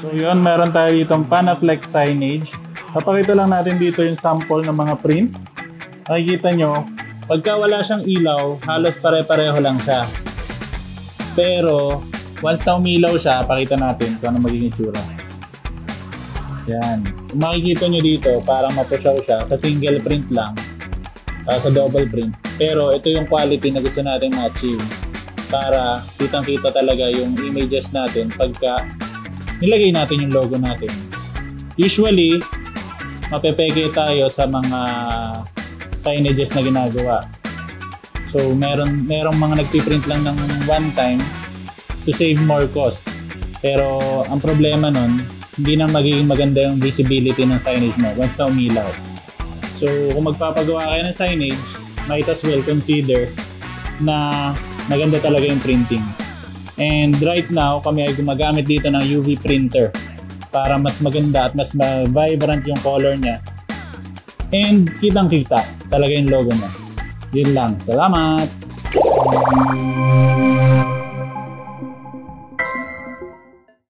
So yun, meron tayo ditong Panaflex signage. Papakita lang natin dito yung sample ng mga print. Makikita nyo, pagka wala siyang ilaw, halos pare-pareho lang siya. Pero, once na umilaw siya, pakita natin kung ano magiging itsura. Yan. Kung makikita nyo dito, parang mapusyaw siya sa single print lang, sa double print. Pero ito yung quality na gusto natin ma-achieve para kitang-kita talaga yung images natin pagka nilagay natin yung logo natin. Usually, mapepeke tayo sa mga signages na ginagawa. So, merong mga nagpiprint lang ng one time to save more cost. Pero, ang problema nun, hindi na magiging maganda yung visibility ng signage mo once na umilaw. So, kung magpapagawa kayo ng signage, might as well consider na maganda talaga yung printing. And right now, kami ay gumagamit dito ng UV printer para mas maganda at mas vibrant yung color niya. And kitang-kita talaga yung logo niya. Yun lang. Salamat!